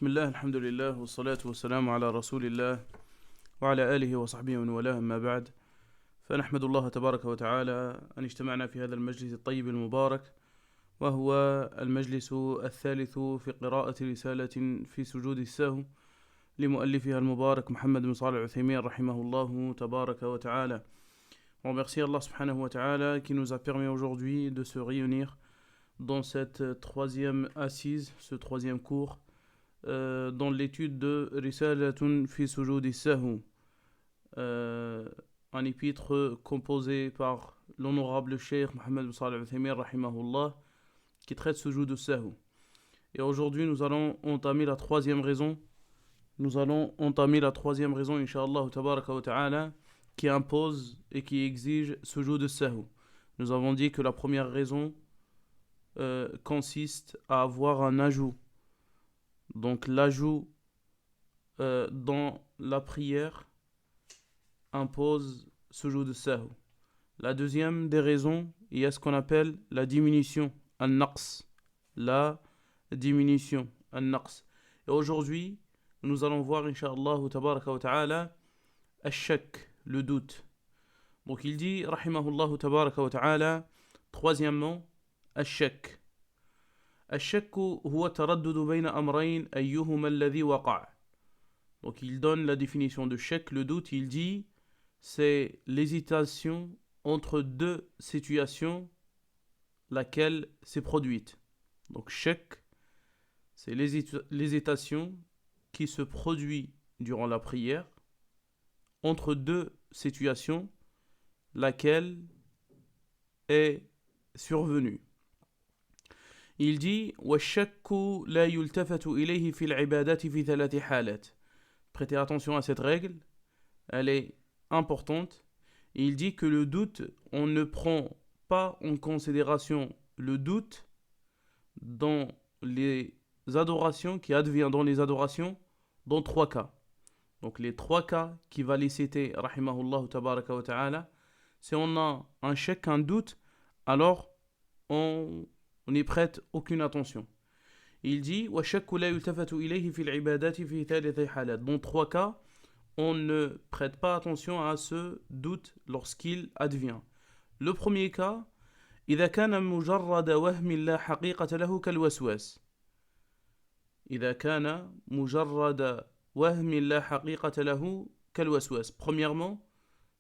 بسم الله الحمد لله والصلاة والسلام على رسول الله وعلى آله وصحبه ومن والاه أما بعد فنحمد الله تبارك وتعالى أن اجتمعنا في هذا المجلس الطيب المبارك وهو المجلس الثالث في قراءة رسالة في سجود السهو لمؤلفها المبارك محمد بن صالح العثيمين رحمه الله تبارك وتعالى. On remercie Allah subhanahu wa ta'ala qui nous a permis aujourd'hui de se réunir dans cette troisième assise, ce troisième cours dans l'étude de Risalatun fi sujudi sahu, un épître composé par l'honorable Cheikh Mohammed bin Salih al-Uthaymin rahimahullah qui traite sujud de sahu. Et aujourd'hui nous allons entamer la troisième raison. Inch'Allah tabaraka wa ta'ala, qui impose et qui exige sujud de sahu. Nous avons dit que la première raison consiste à avoir un ajout. Donc l'ajout dans la prière impose sujud de sahu. La deuxième des raisons, il y a ce qu'on appelle la diminution, an-naqs. La diminution, an-naqs. Et aujourd'hui, nous allons voir, Inch'Allah tabaraka wa ta'ala, al-shak, le doute. Donc il dit, rahimahullah tabaraka wa ta'ala, troisièmement, al-shak. الشك هو تردد بين أمرين أيهما الذي وقع. Donc il donne la définition de shak, le doute, il dit c'est l'hésitation entre deux situations laquelle s'est produite. Donc shak, c'est l'hésitation qui se produit durant la prière entre deux situations laquelle est survenue. Il dit وَالشَّكُّ لَا يُلْتَفَتُ إِلَيْهِ فِي الْعِبَادَةِ فِي ثَلَاثِ حَالَاتٍ. Prêtez attention à cette règle, elle est importante. Il dit que le doute, on ne prend pas en considération le doute dans les adorations, qui advient dans les adorations, dans trois cas. Donc les trois cas qui va les citer, rahimahullah tabaraka wa ta'ala, si on a un shak, un doute, alors on n'y prête aucune attention. Il dit dans trois cas, on ne prête pas attention à ce doute lorsqu'il advient. Le premier cas, إذا كان مجرد وهم لا حقيقة له كالوسواس. إذا كان مجرد وهم لا حقيقة له كالوسواس. Premièrement,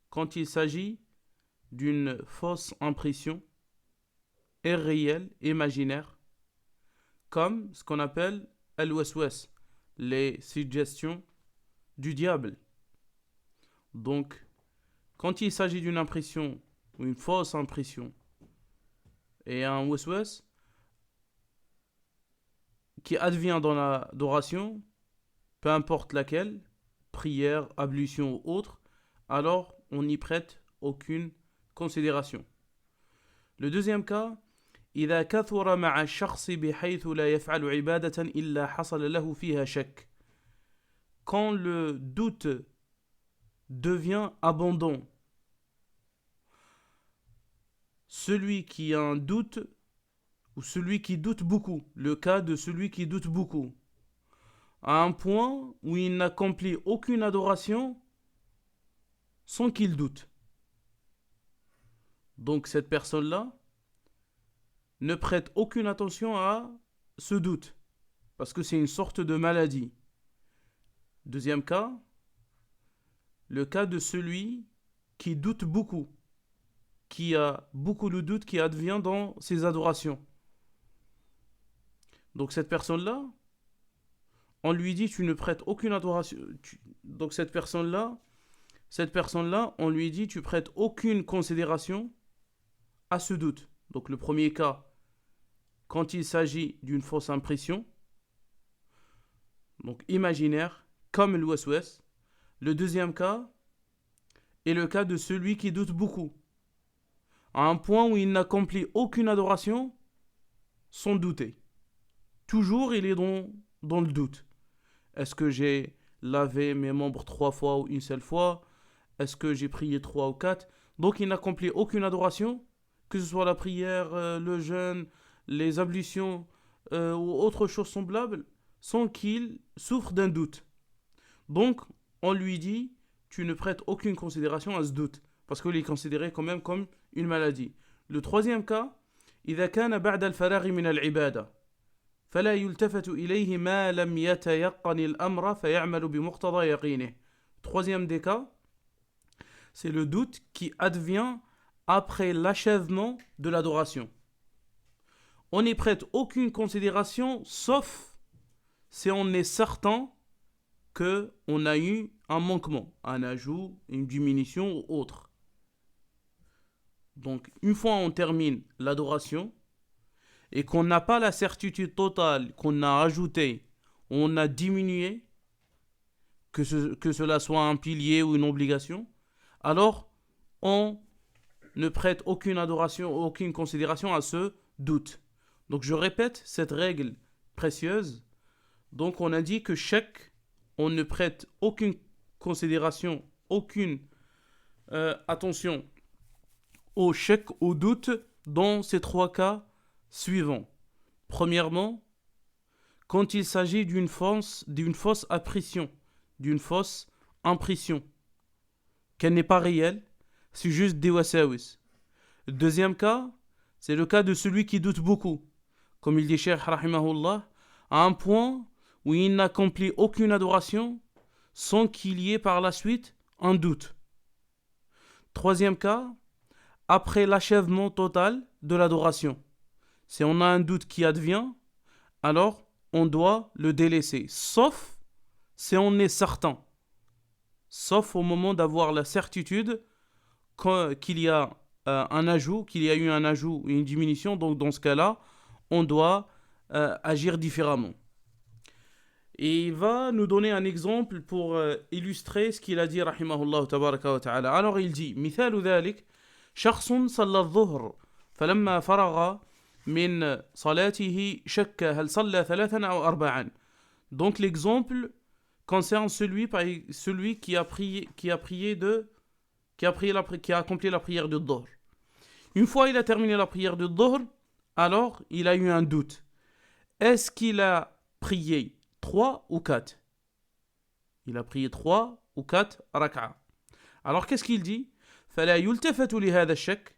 quand il s'agit d'une fausse impression irréel, imaginaire, comme ce qu'on appelle al-waswas, les suggestions du diable. Donc, quand il s'agit d'une impression ou une fausse impression et un waswas qui advient dans l'adoration, peu importe laquelle, prière, ablution ou autre, alors on n'y prête aucune considération. Le deuxième cas, إذا كثر مع الشخص بحيث لا يفعل عبادة إلا حصل له فيها شك. Quand le doute devient abondant, celui qui a un doute ou celui qui doute beaucoup, le cas de celui qui doute beaucoup, à un point où il n'accomplit aucune adoration sans qu'il doute. Donc cette personne-là ne prête aucune attention à ce doute, parce que c'est une sorte de maladie. Deuxième cas, le cas de celui qui doute beaucoup, qui a beaucoup de doutes qui advient dans ses adorations. Donc cette personne-là, on lui dit tu ne prêtes aucune adoration. Donc cette personne-là, on lui dit tu prêtes aucune considération à ce doute. Donc le premier cas, quand il s'agit d'une fausse impression, donc imaginaire, comme le waswas. Le deuxième cas est le cas de celui qui doute beaucoup, à un point où il n'accomplit aucune adoration sans douter. Toujours il est dans le doute. Est-ce que j'ai lavé mes membres 3 fois ou une seule fois? Est-ce que j'ai prié 3 ou 4? Donc il n'accomplit aucune adoration, que ce soit la prière, le jeûne, les ablutions ou autre chose semblable, sans qu'il souffre d'un doute. Donc, on lui dit, tu ne prêtes aucune considération à ce doute, parce qu'il est considéré quand même comme une maladie. Le troisième cas, إذا كان بعد الفراغ من العبادة فلا يلتفت إليه ما لم يتيقن الأمر فيعمل بمقتضى يقينه. Troisième des cas, c'est le doute qui advient après l'achèvement de l'adoration. On n'y prête aucune considération, sauf si on est certain qu'on a eu un manquement, un ajout, une diminution ou autre. Donc, une fois on termine l'adoration et qu'on n'a pas la certitude totale qu'on a ajouté, on a diminué, que cela soit un pilier ou une obligation, alors on ne prête aucune adoration, aucune considération à ce doute. Donc je répète cette règle précieuse. Donc on a dit que on ne prête aucune considération, aucune attention au shak, au doute, dans ces trois cas suivants. Premièrement, quand il s'agit d'une fausse impression, qu'elle n'est pas réelle, c'est juste des wasawis. Le deuxième cas, c'est le cas de celui qui doute beaucoup, comme il dit Cheikh rahimahullah, à un point où il n'accomplit aucune adoration sans qu'il y ait par la suite un doute. Troisième cas, après l'achèvement total de l'adoration. Si on a un doute qui advient, alors on doit le délaisser, sauf si on est certain, sauf au moment d'avoir la certitude qu'il y a un ajout, qu'il y a eu un ajout ou une diminution. Donc dans ce cas-là, on doit agir différemment. Et il va nous donner un exemple pour illustrer ce qu'il a dit rahimahullah tabaraka wa ta'ala. Alors il dit مثال ذلك شخص صلى الظهر فلما فرغ من صلاته شك هل صلى ثلاثا أو أربعا. Donc l'exemple concerne celui qui a accompli la prière de Dhuhr. Une fois il a terminé la prière de Dhuhr, alors il a eu un doute. Est-ce qu'il a prié 3 ou 4? Il a prié 3 ou 4 rak'a. Alors qu'est-ce qu'il dit? فلا يلتفت لهذا الشك.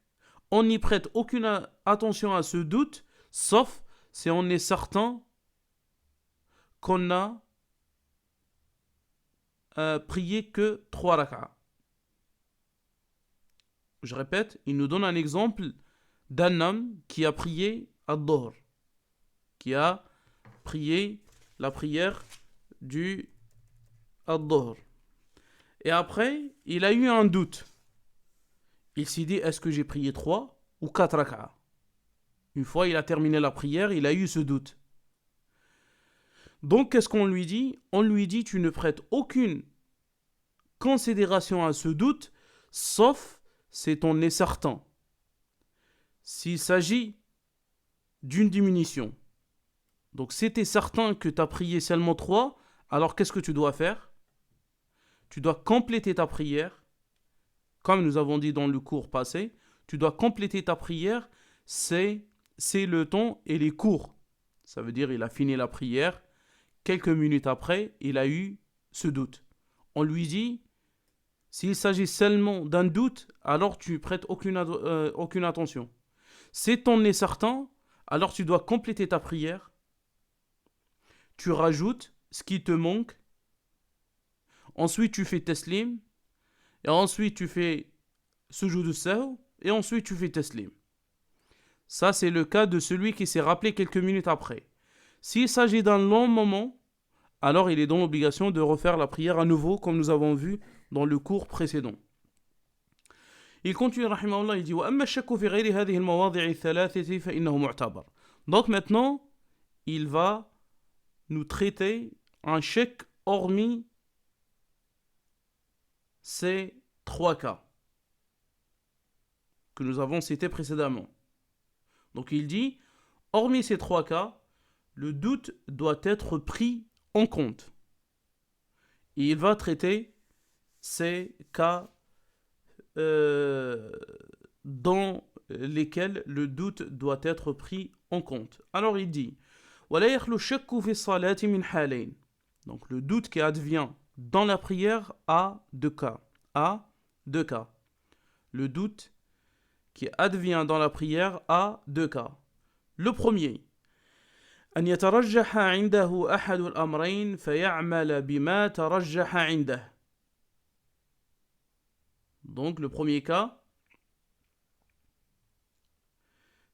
On n'y prête aucune attention à ce doute, sauf si on est certain qu'on a prié que 3 rak'a. Je répète, il nous donne un exemple d'un homme qui a prié ad-Dhuhr, qui a prié la prière du ad-Dhuhr. Et après, il a eu un doute. Il s'est dit, est-ce que j'ai prié 3 ou 4 rak'a? Une fois il a terminé la prière, il a eu ce doute. Donc, qu'est-ce qu'on lui dit? On lui dit, tu ne prêtes aucune considération à ce doute, sauf si on est certain. S'il s'agit d'une diminution. Donc, si tu es certain que tu as prié seulement 3, alors qu'est-ce que tu dois faire? Tu dois compléter ta prière. Comme nous avons dit dans le cours passé, tu dois compléter ta prière, c'est le temps et les cours. Ça veut dire il a fini la prière, quelques minutes après, il a eu ce doute. On lui dit, s'il s'agit seulement d'un doute, alors tu prêtes aucune attention. Si tu en es certain, alors tu dois compléter ta prière. Tu rajoutes ce qui te manque. Ensuite, tu fais taslim. Et ensuite, tu fais sujoud sahw. Et ensuite, tu fais taslim. Ça, c'est le cas de celui qui s'est rappelé quelques minutes après. S'il s'agit d'un long moment, alors il est dans l'obligation de refaire la prière à nouveau, comme nous avons vu dans le cours précédent. Il continue, rahimahullah, il dit وَأَمَّا الشَّكُّ فِي غَيْرِ هَذِهِ الْمَوَاضِعِ الثَّلَاثَةِ فَإِنَّهُ مُعْتَبَرٌ. Donc maintenant, il va nous traiter un chèque hormis ces 3 cas que nous avons cités précédemment. Donc il dit, hormis ces 3 cas, le doute doit être pris en compte. Et il va traiter ces cas dans lesquels le doute doit être pris en compte. Alors il dit, ولا يخلو الشك في الصلاة من حالين. Donc le doute qui advient dans la prière a deux cas. A deux cas. Le doute qui advient dans la prière a deux cas. Le premier, أن يترجح عنده أحد الأمرين فيعمل بما ترجح عنده. Donc le premier cas,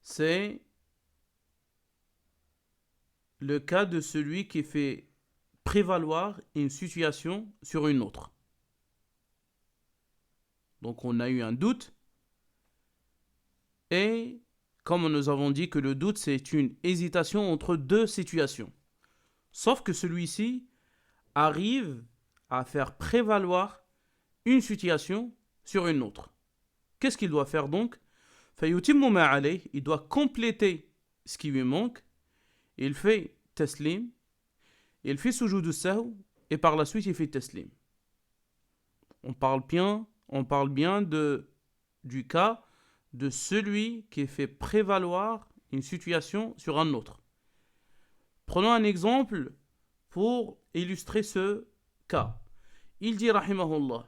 c'est le cas de celui qui fait prévaloir une situation sur une autre. Donc on a eu un doute, et comme nous avons dit que le doute c'est une hésitation entre deux situations. Sauf que celui-ci arrive à faire prévaloir une situation sur une autre. Qu'est-ce qu'il doit faire donc? Il doit compléter ce qui lui manque. Il fait taslim, il fait sujoud al-sahw, et par la suite il fait taslim. On parle bien du cas de celui qui fait prévaloir une situation sur un autre. Prenons un exemple pour illustrer ce cas. Il dit rahimahullah: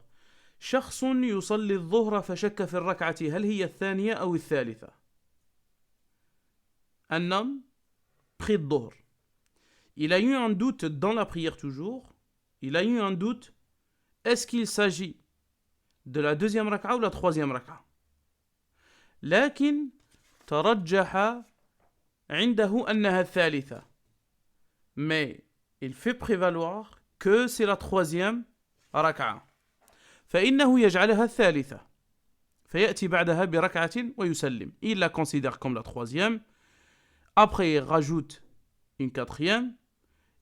شخص يصلي الظهر فشك في الركعة هل هي الثانية أو الثالثة. Un homme prie le dhuhr. Il a eu un doute dans la prière toujours. Il a eu un doute. Est-ce qu'il s'agit de la deuxième raka'a ou la troisième raka'a? لكن ترجح عنده أنها الثالثة. Mais il fait prévaloir que c'est la troisième raka'a. فإنه يجعلها الثالثة فيأتي بعدها بركعة ويسلم. Il la considère comme la troisième. Après il rajoute une quatrième.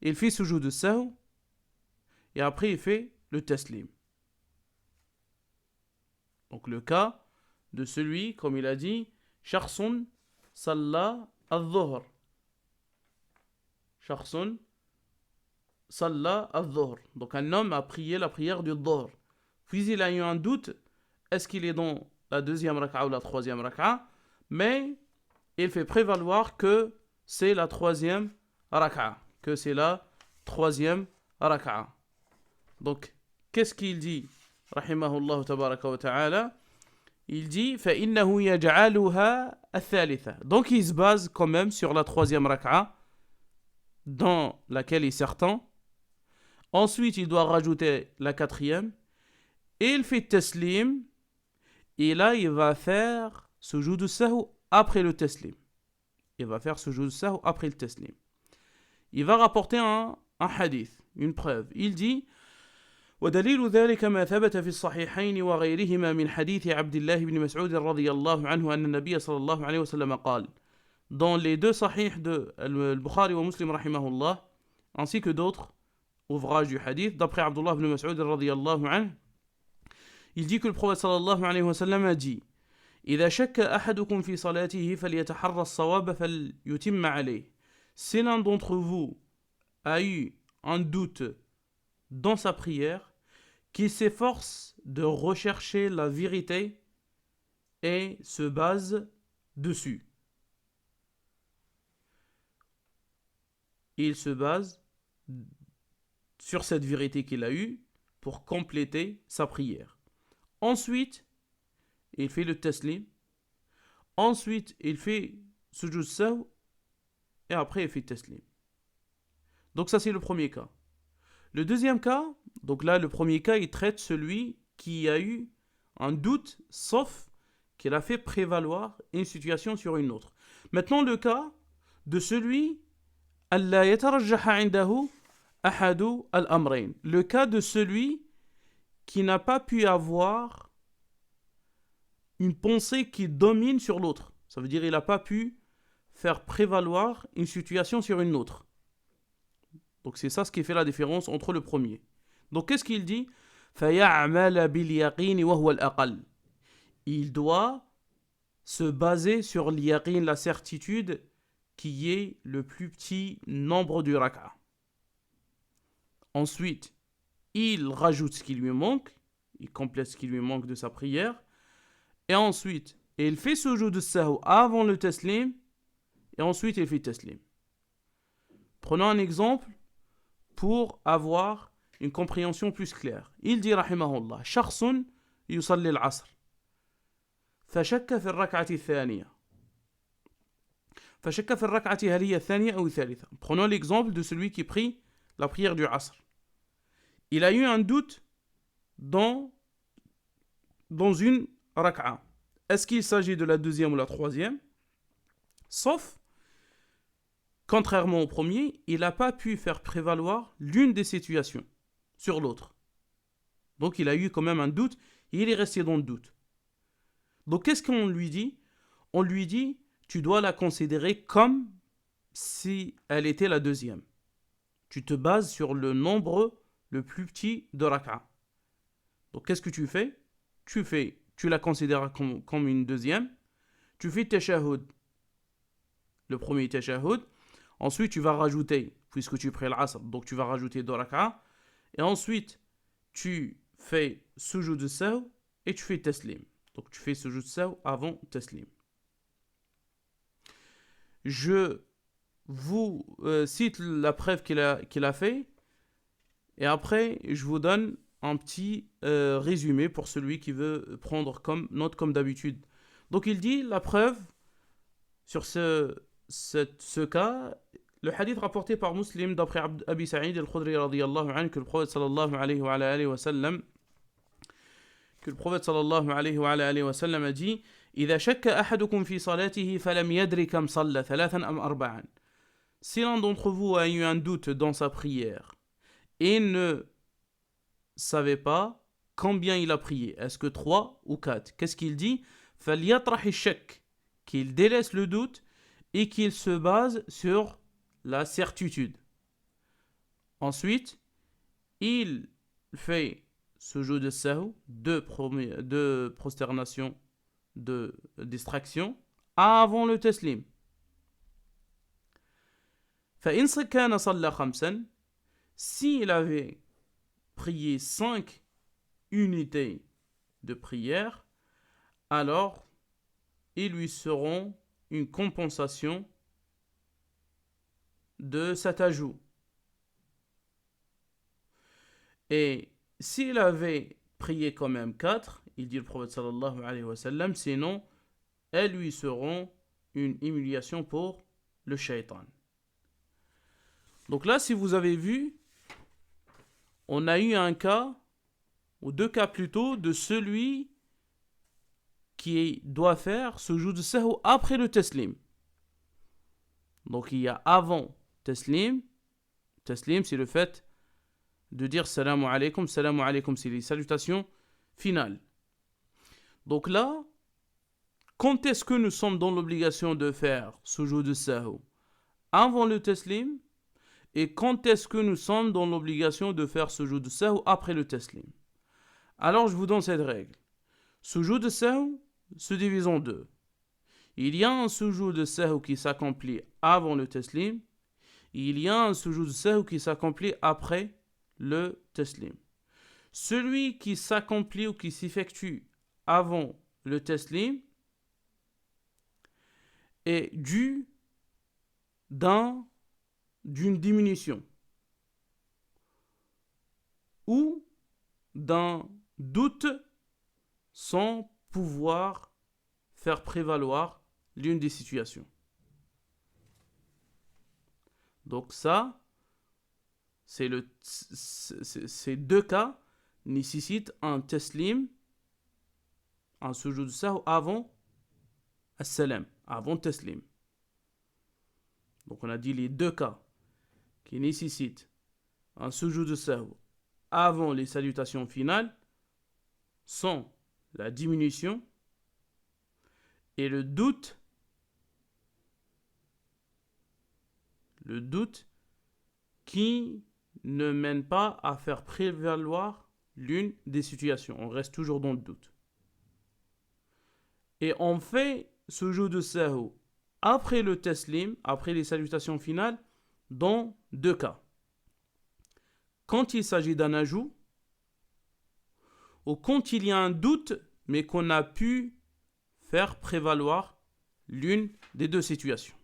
Il fait sujoud al-sahw. Et après il fait le taslim. Donc le cas de celui, comme il a dit, shakhsun salla al-dhuhr. Shakhsun salla al-dhuhr. Donc un homme a prié la prière du dhuhr. Puis il a eu un doute, est-ce qu'il est dans la deuxième raka'a ou la troisième raka'a? Mais il fait prévaloir que c'est la troisième raka'a. Que c'est la troisième raka'a. Donc, qu'est-ce qu'il dit? Rahimahullah tabaraka wa ta'ala. Il dit فَإِنَّهُ يَجْعَلُهَا الثَّالِثَةَ. Donc il se base quand même sur la troisième raka'a dans laquelle il est certain. Ensuite, il doit rajouter la quatrième. Et il fait taslim. Et là, il va faire sujoud al-sahw après le taslim. Il va faire sujoud al-sahw après le taslim. Il va rapporter un hadith, une preuve. Il dit ودليل ذلك ما ثبت في الصحيحين وغيرهما من حديث عبد الله بن مسعود رضي الله عنه أن النبي صلى الله عليه وسلم قال. Dans les deux sahih de Al-Bukhari wa Muslim rahimahullah, ainsi que d'autres ouvrages du hadith, d'après Abdullah ibn Mas'ud radiyallahu anhu, il dit que le prophète sallallahu alayhi wa sallam a dit: إذا شك أحدكم في صلاته فليتحرى الصواب فليتم عليه. Si l'un d'entre vous a eu un doute dans sa prière, qu'il s'efforce de rechercher la vérité et se base dessus. Il se base sur cette vérité qu'il a eue pour compléter sa prière. Ensuite, il fait le taslim. Ensuite, il fait sujoud sahw. Et après, il fait taslim. Donc ça, c'est le premier cas. Le deuxième cas, donc là, le premier cas, il traite celui qui a eu un doute, sauf qu'il a fait prévaloir une situation sur une autre. Maintenant, le cas de celui أَلَّا يَتَرَجَّحَ عِنْدَهُ أَحَدُ الْأَمْرَيْنِ. Le cas de celui qui n'a pas pu avoir une pensée qui domine sur l'autre. Ça veut dire qu'il n'a pas pu faire prévaloir une situation sur une autre. Donc c'est ça ce qui fait la différence entre le premier. Donc qu'est-ce qu'il dit? فَيَعْمَلَ بِالْيَقِينِ وَهُوَ الْأَقَلِّ. Il doit se baser sur l'yaqin, la certitude, qui est le plus petit nombre du raka'a. Ensuite, il rajoute ce qui lui manque, il complète ce qui lui manque de sa prière, et ensuite, il fait sujoud al-sahw avant le taslim, et ensuite il fait taslim. Prenons un exemple pour avoir une compréhension plus claire. Il dit rahimahullah, شخص يصلي العصر فشك في الركعة الثانية فشك في الركعة هل هي الثانية أو الثالثة. Prenons l'exemple de celui qui prie la prière du Asr. Il a eu un doute dans une rak'a. Est-ce qu'il s'agit de la deuxième ou la troisième? Sauf, contrairement au premier, il n'a pas pu faire prévaloir l'une des situations sur l'autre. Donc il a eu quand même un doute, et il est resté dans le doute. Donc qu'est-ce qu'on lui dit? On lui dit, tu dois la considérer comme si elle était la deuxième. Tu te bases sur le nombre le plus petit de rak'a. Donc qu'est-ce que tu fais? Tu la considères comme une deuxième. Tu fais tashahhud, le premier tashahhud. Ensuite, tu vas rajouter, puisque tu pries l'asr, donc tu vas rajouter 2 rak'a. Et ensuite, tu fais sujoud sahw et tu fais taslim. Donc tu fais sujoud sahw avant taslim. Je vous cite la preuve qu'il a fait. Et après, je vous donne un petit résumé pour celui qui veut prendre comme note comme d'habitude. Donc il dit la preuve sur ce cas, le hadith rapporté par Muslim d'après Abi Sa'id al-Khudri radiyallahu anhu que le prophète sallallahu alayhi wa sallam a dit إذا شك أحدكم في صلاته فلم يدري كم صلى ثلاثا أم أربعا. Si l'un d'entre vous a eu un doute dans sa prière et ne savait pas combien il a prié, est-ce que 3 ou 4? Qu'est-ce qu'il dit? فليطرح الشك, qu'il délaisse le doute et qu'il se base sur la certitude. Ensuite, il fait ce jeu de sahou, de prosternation, de distraction, avant le taslim. فإن كان صلى خمسا, s'il avait prié 5 unités de prière, alors ils lui seront une compensation de cet ajout. Et s'il avait prié quand même 4, il dit le prophète sallallahu alayhi wa sallam, sinon elles lui seront une humiliation pour le shaitan. Donc là, si vous avez vu, on a eu un cas, ou 2 cas plutôt, de celui qui doit faire ce jour de sahou après le taslim. Donc il y a avant taslim. Taslim, c'est le fait de dire salam alaykum, c'est les salutations finales. Donc là, quand est-ce que nous sommes dans l'obligation de faire ce jour de sahou? Avant le taslim. Et quand est-ce que nous sommes dans l'obligation de faire ce jour de sahou après le taslim? Alors je vous donne cette règle. Ce jour de sahou se divise en 2. Il y a un sujoud de sahou qui s'accomplit avant le taslim. Il y a un sujoud de sahou qui s'accomplit après le taslim. Celui qui s'accomplit ou qui s'effectue avant le taslim est dû d'une diminution ou d'un doute sans pouvoir faire prévaloir l'une des situations. Donc ça, ces 2 cas nécessitent un taslim, un sujoud de sahou avant as-salam, avant taslim. Donc on a dit les 2 cas qui nécessitent un sujoud de sahou avant les salutations finales sont la diminution et le doute qui ne mène pas à faire prévaloir l'une des situations. On reste toujours dans le doute. Et on fait ce jeu de sahou après le taslim, après les salutations finales, dans 2 cas. Quand il s'agit d'un ajout, ou quand il y a un doute, mais qu'on a pu faire prévaloir l'une des 2 situations.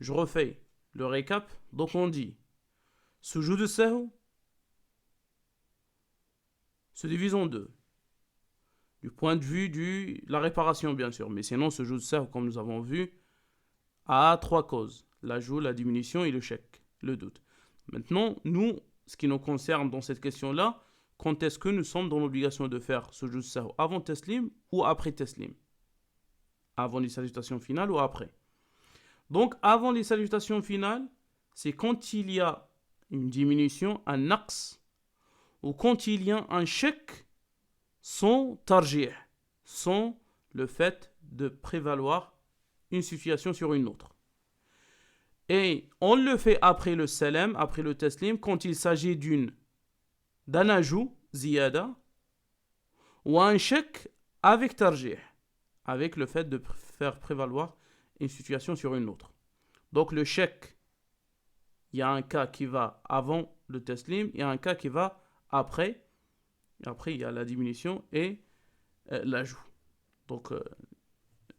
Je refais le récap. Donc on dit, sujoud de sahou se divise en deux. Du point de vue de la réparation, bien sûr. Mais sinon, sujoud de sahou, comme nous avons vu, a trois causes. L'ajout, la diminution et le chèque, le doute. Maintenant, nous, ce qui nous concerne dans cette question-là, quand est-ce que nous sommes dans l'obligation de faire sujoud de sahou, avant taslim ou après taslim? Avant les salutations finales ou après? Donc, avant les salutations finales, c'est quand il y a une diminution, un naqs, ou quand il y a un chèque sans tarjih, sans le fait de prévaloir une situation sur une autre. Et on le fait après le salam, après le taslim, quand il s'agit d'un ajout, ziyada, ou un chèque avec tarjih, avec le fait de faire prévaloir une situation sur une autre. Donc le chèque, il y a un cas qui va avant le taslim, il y a un cas qui va après. Et après, il y a la diminution et l'ajout. Donc,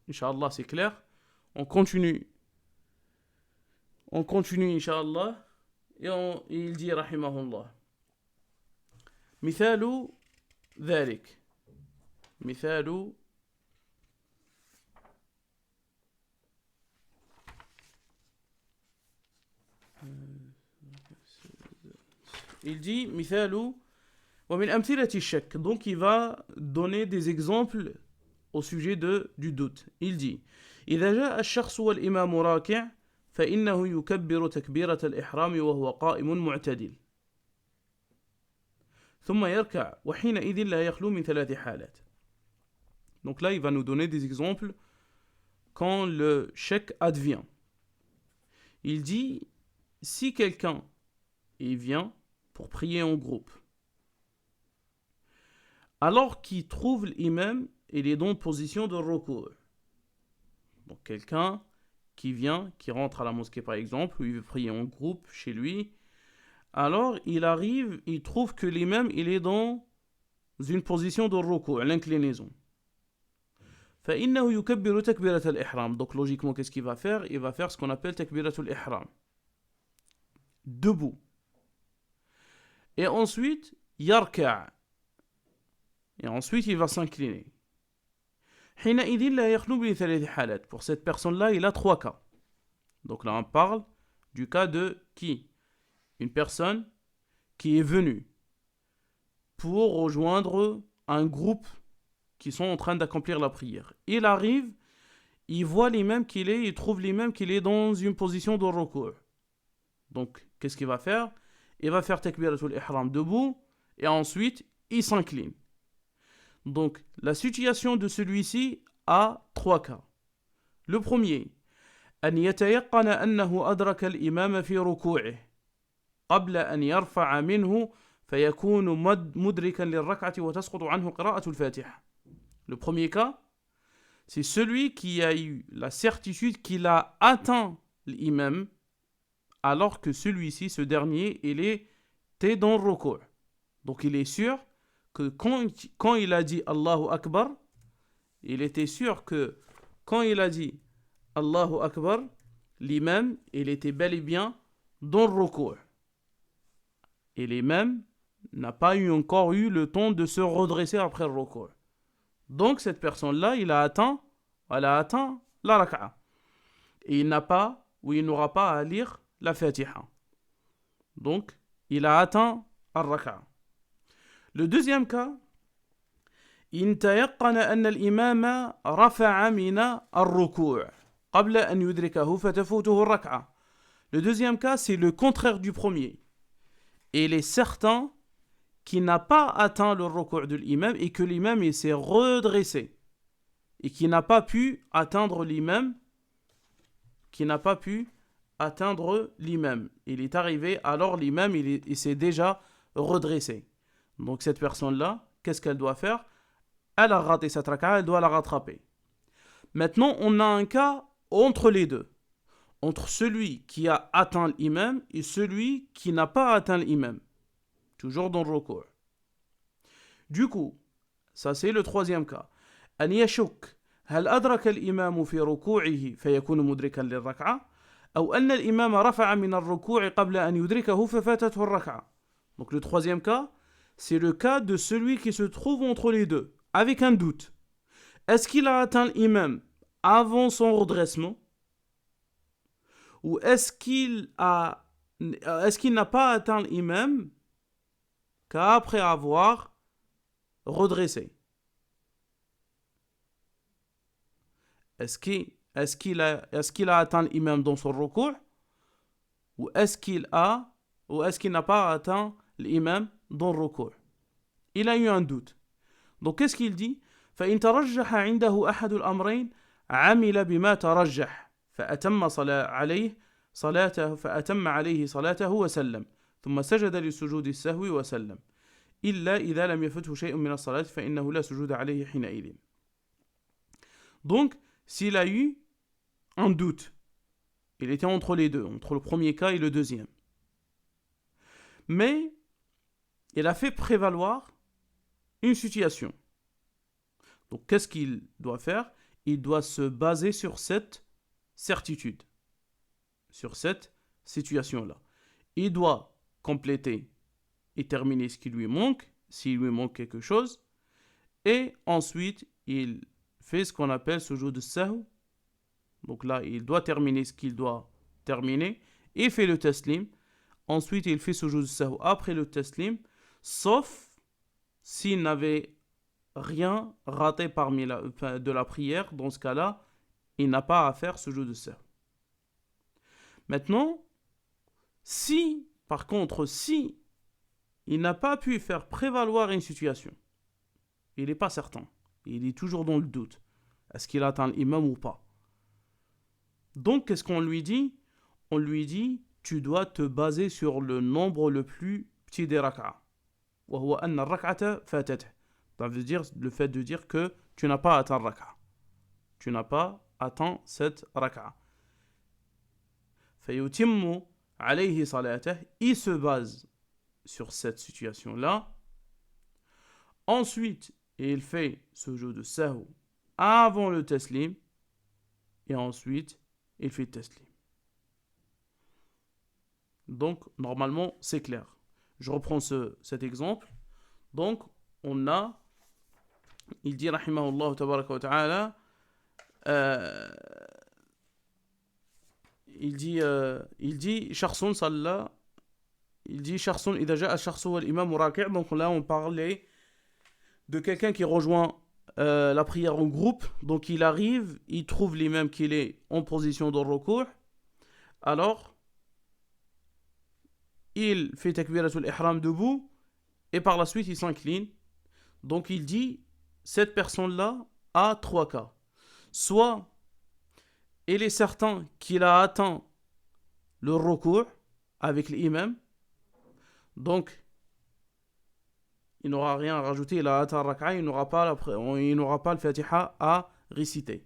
Inch'Allah, c'est clair. On continue, Inch'Allah. Et il dit, rahimahullah. مثال ذلك مثال il dit مثال ومن أمثلة الشك. Donc il va donner des exemples au sujet du doute. Il dit إذا جاء الشخص والإمام راكع فإنه يكبر تكبيرة الإحرام وهو قائم معتدل ثم يركع وحينئذ لا يخلو من ثلاث حالات. Donc là il va nous donner des exemples quand le shak advient. Il dit si quelqu'un vient pour prier en groupe, alors qu'il trouve l'imam, il est dans position de ruku'. Donc quelqu'un qui vient, qui rentre à la mosquée par exemple, où il veut prier en groupe chez lui, alors il arrive, il trouve que l'imam, il est dans une position de ruku', l'inclinaison. فإنه يكبر تكبيرة الإحرام. Donc logiquement, qu'est-ce qu'il va faire? Il va faire ce qu'on appelle takbiratul ihram. Debout. Et ensuite, yarka'. Et ensuite, il va s'incliner. حينئذ لا يخلو من ثلاث حالات. Pour cette personne-là, il a trois cas. Donc là, on parle du cas de qui? Une personne qui est venue pour rejoindre un groupe qui sont en train d'accomplir la prière. Il arrive, il voit l'imam il trouve l'imam qu'il est dans une position de ruku'. Donc, qu'est-ce qu'il va faire? Il va faire takbiratul ihram debout et ensuite, il s'incline. Donc, la situation de celui-ci a trois cas. Le premier, أن يتيقن أنه أدرك الإمام في ركوعه قبل أن يرفع منه فيكون مدركا للركعة وتسقط عنه قراءة الفاتحة. Le premier cas, c'est celui qui a eu la certitude qu'il a atteint l'imam alors que celui-ci, ce dernier, il était dans le ruku'. Donc il est sûr que quand il a dit Allahu Akbar, il était sûr que quand il a dit Allahu Akbar, l'imam, il était bel et bien dans le ruku'. Et l'imam n'a pas encore eu le temps de se redresser après le ruku'. Donc cette personne-là, elle a atteint la raka'a. Et il n'aura pas à lire la Fatiha. Donc, il a atteint la raka'a. Le deuxième cas, إن تيقن أن الإمام رفع من الركوع قبل أن يدركه فتفوته الركعة. Le deuxième cas, c'est le contraire du premier. Il est certain qui n'a pas atteint le ruku' de l'imam et que l'imam il s'est redressé et qui n'a pas pu atteindre l'imam, il est arrivé, alors l'imam il s'est déjà redressé. Donc cette personne-là, qu'est-ce qu'elle doit faire? Elle a raté cette raka'a, elle doit la rattraper. Maintenant, on a un cas entre les deux, entre celui qui a atteint l'imam et celui qui n'a pas atteint l'imam. Toujours dans le ruku'. Du coup, ça c'est le troisième cas. أن يشك هل أدرك الإمام في ركوعه فيكون مدركا للركعة أو أن الإمام رفع من الركوع قبل أن يدركه ففاتته الركعة. Donc le troisième cas, c'est le cas de celui qui se trouve entre les deux, avec un doute. Est-ce qu'il a atteint l'imam avant son redressement? Ou est-ce qu'il n'a pas atteint l'imam qu'après avoir redressé? Est-ce qu'il a atteint l'imam dans son recours? Ou est-ce qu'il n'a pas atteint l'imam dans le recours? Il a eu un doute. Donc qu'est-ce qu'il dit? فإن ترجح عنده أحد الأمرين عمل بما ترجح فأتم عليه صلاته وسلم ثم سجد لسجود السهو وسلم إلا إذا لم يفته شيء من الصلاة فإنه لا سجود عليه حينئذ. Donc s'il a eu un doute, il était entre les deux, entre le premier cas et le deuxième, mais il a fait prévaloir une situation. Donc, qu'est-ce qu'il doit faire? Il doit se baser sur cette certitude, sur cette situation-là. Il doit compléter et terminer ce qui lui manque, s'il lui manque quelque chose, et ensuite, il fait ce qu'on appelle sujoud de sahw. Donc là, il doit terminer ce qu'il doit terminer, et fait le taslim. Ensuite, il fait sujoud de sahw après le taslim, sauf s'il n'avait rien raté de la prière. Dans ce cas-là, il n'a pas à faire ce jeu de sahw. Maintenant, par contre, si il n'a pas pu faire prévaloir une situation, il n'est pas certain, il est toujours dans le doute, est-ce qu'il atteint l'imam ou pas? Donc, qu'est-ce qu'on lui dit? On lui dit, tu dois te baser sur le nombre le plus petit des rak'a. وهو أن الركعة فاتته. Ça veut dire le fait de dire que tu n'as pas atteint rak'a. Tu n'as pas atteint cette rak'a. فيتم عليه صلاته. Il se base sur cette situation-là. Ensuite, il fait ce jeu de sahw avant le taslim. Et ensuite, il fait taslim. Donc, normalement, c'est clair. Je reprends cet exemple. Donc, on a, il dit, rahimahullah tabaraka wa ta'ala, il dit, shakhsun salla, il dit, shakhsun idha ja'a shakhsu wal imam raki'. Donc là, on parlait de quelqu'un qui rejoint la prière en groupe. Donc, il arrive, il trouve l'imam qu'il est en position de ruku'. Alors, il fait takbiratul ihram debout et par la suite il s'incline. Donc il dit, cette personne-là a trois cas. Soit il est certain qu'il a atteint le ruku' avec l'imam, donc il n'aura rien à rajouter, il a atteint rak'a, il n'aura pas le fatiha à réciter.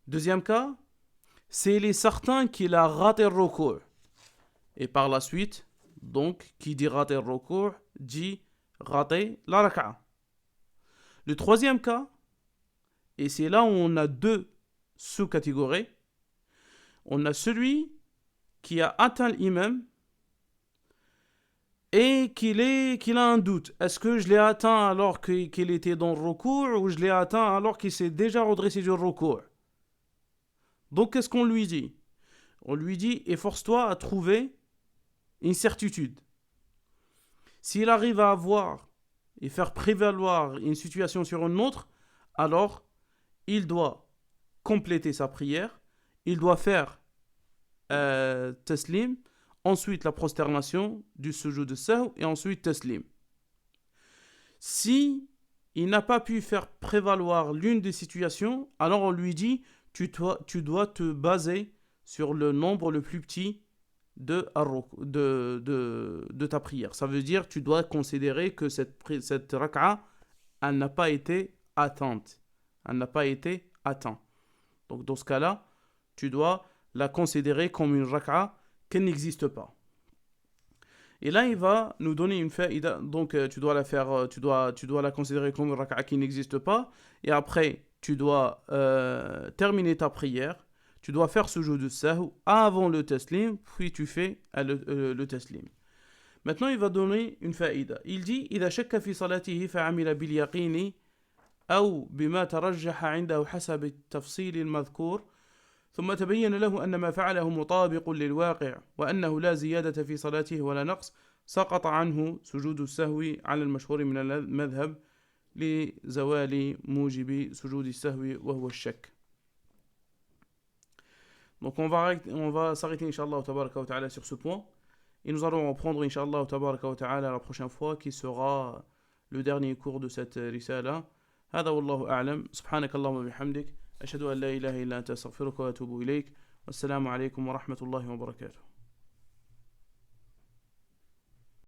Deuxième cas, c'est il est certain qu'il a raté le ruku'. Et par la suite, donc, qui dit rater le ruku' dit rater la rak'a. Le troisième cas, et c'est là où on a deux sous-catégories, on a celui qui a atteint l'imam et qu'il a un doute. Est-ce que je l'ai atteint alors qu'il était dans le ruku' ou je l'ai atteint alors qu'il s'est déjà redressé du ruku'? Donc, qu'est-ce qu'on lui dit? On lui dit, efforce-toi à trouver une certitude. S'il arrive à avoir et faire prévaloir une situation sur une autre, alors il doit compléter sa prière, il doit faire taslim, ensuite la prosternation du sujoud de sahw et ensuite taslim. Si il n'a pas pu faire prévaloir l'une des situations, alors on lui dit, tu dois te baser sur le nombre le plus petit de ta prière. Ça veut dire tu dois considérer que cette rak'a, elle n'a pas été atteinte. Elle n'a pas été atteinte. Donc dans ce cas-là, tu dois la considérer comme une rak'a qui n'existe pas. Et là, il va nous donner une faïda. Donc tu dois la considérer comme une rak'a qui n'existe pas. Et après, tu dois terminer ta prière. Tu dois faire sujoud al-sahw avant le taslim, puis tu fais le taslim. Maintenant, il va donner une faïda. Il dit إذا شك في صلاته فعمل باليقين أو بما ترجح عنده حسب التفصيل المذكور ثم تبين له أن ما فعله مطابق للواقع وأنه لا زيادة في صلاته ولا نقص سقط عنه سجود السهو على المشهور من المذهب لزوال موجب سجود السهو وهو الشك. Donc on va s'arrêter Inch'Allah tabaraka wa ta'ala sur ce point et nous allons reprendre Inch'Allah tabaraka wa ta'ala la prochaine fois qui sera le dernier cours de cette risala. هذا والله أعلم. سبحانك اللهم وبحمدك أشهد أن لا إله إلا أنت أستغفرك وأتوب إليك والسلام عليكم ورحمة الله وبركاته.